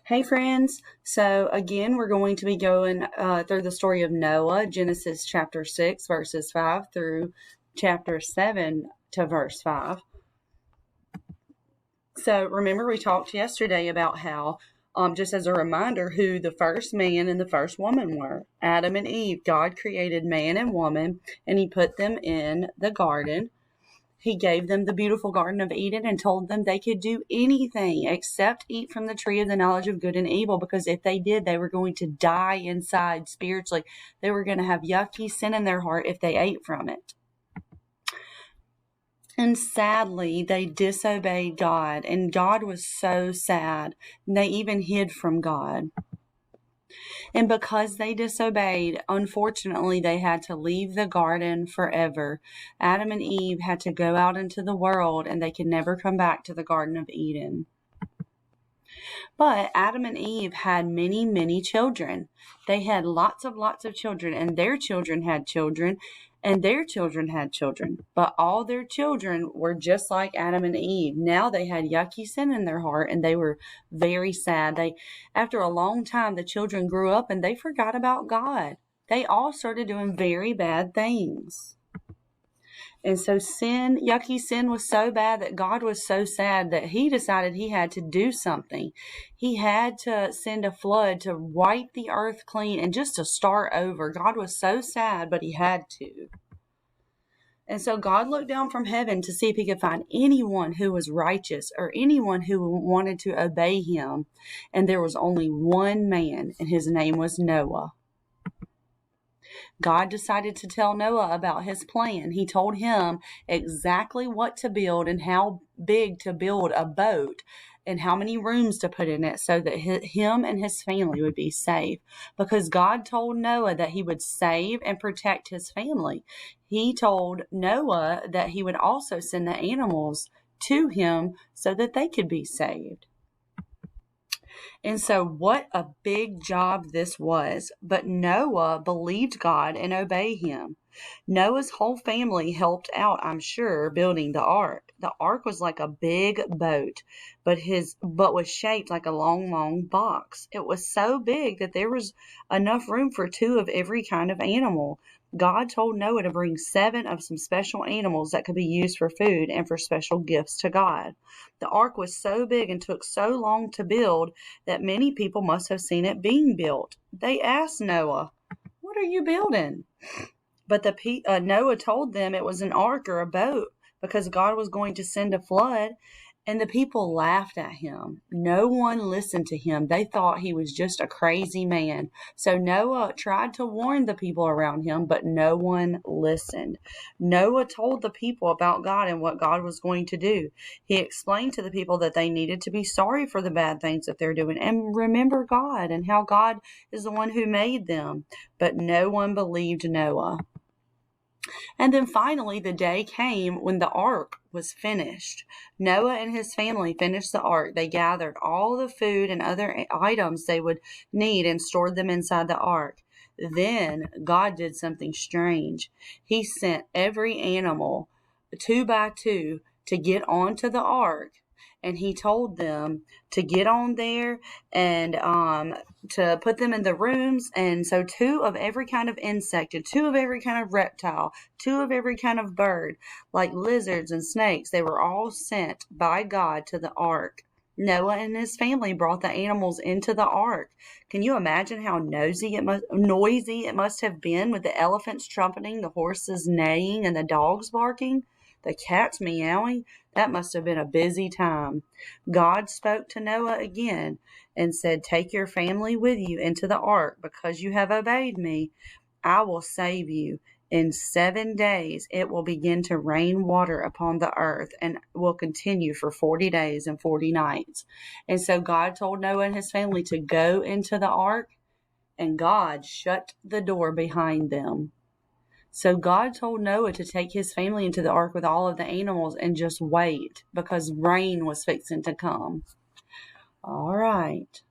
Hey friends, so again we're going to be going through the story of Noah, Genesis chapter 6 verses 5 through chapter 7 to verse 5. So remember we talked yesterday about how, just as a reminder, who the first man and the first woman were. Adam and Eve. God created man and woman and he put them in the garden. He gave them the beautiful Garden of Eden and told them they could do anything except eat from the tree of the knowledge of good and evil, because if they did, they were going to die inside spiritually. They were going to have yucky sin in their heart if they ate from it. And sadly, they disobeyed God, and God was so sad. They even hid from God. And because they disobeyed, unfortunately, they had to leave the garden forever. Adam and Eve had to go out into the world and they could never come back to the Garden of Eden. But Adam and Eve had many, many children. They had lots of children, and their children had children, and their children had children. But all their children were just like Adam and Eve. Now they had yucky sin in their heart, and they were very sad. After a long time, the children grew up and they forgot about God. They all started doing very bad things. And so yucky sin was so bad that God was so sad that he decided he had to do something. He had to send a flood to wipe the earth clean and just to start over. God was so sad, but he had to. And so God looked down from heaven to see if he could find anyone who was righteous or anyone who wanted to obey him. And there was only one man, and his name was Noah. God decided to tell Noah about his plan. He told him exactly what to build and how big to build a boat and how many rooms to put in it so that him and his family would be safe. Because God told Noah that he would save and protect his family. He told Noah that he would also send the animals to him so that they could be saved. And so what a big job this was. But Noah believed God and obeyed him. Noah's whole family helped out, I'm sure, building the ark. The ark was like a big boat, but was shaped like a long box. It was so big that there was enough room for 2 of every kind of animal. God told Noah to bring 7 of some special animals that could be used for food and for special gifts to God. The ark was so big and took so long to build that many people must have seen it being built. They asked Noah, "What are you building?" But Noah told them it was an ark or a boat because God was going to send a flood, and the people laughed at him. No one listened to him. They thought he was just a crazy man. So Noah tried to warn the people around him, but no one listened. Noah told the people about God and what God was going to do. He explained to the people that they needed to be sorry for the bad things that they're doing and remember God and how God is the one who made them. But no one believed Noah. And then finally the day came when the ark was finished. Noah and his family finished the ark. They gathered all the food and other items they would need and stored them inside the ark. Then God did something strange. He sent every animal 2 by 2 to get onto the ark. And he told them to get on there and to put them in the rooms. And so 2 of every kind of insect and 2 of every kind of reptile, 2 of every kind of bird, like lizards and snakes, they were all sent by God to the ark. Noah and his family brought the animals into the ark. Can you imagine how noisy it must have been, with the elephants trumpeting, the horses neighing, and the dogs barking? The cats meowing? That must have been a busy time. God spoke to Noah again and said, "Take your family with you into the ark because you have obeyed me. I will save you. In 7 days it will begin to rain water upon the earth and will continue for 40 days and 40 nights." And so God told Noah and his family to go into the ark, and God shut the door behind them. So God told Noah to take his family into the ark with all of the animals and just wait because rain was fixing to come. All right.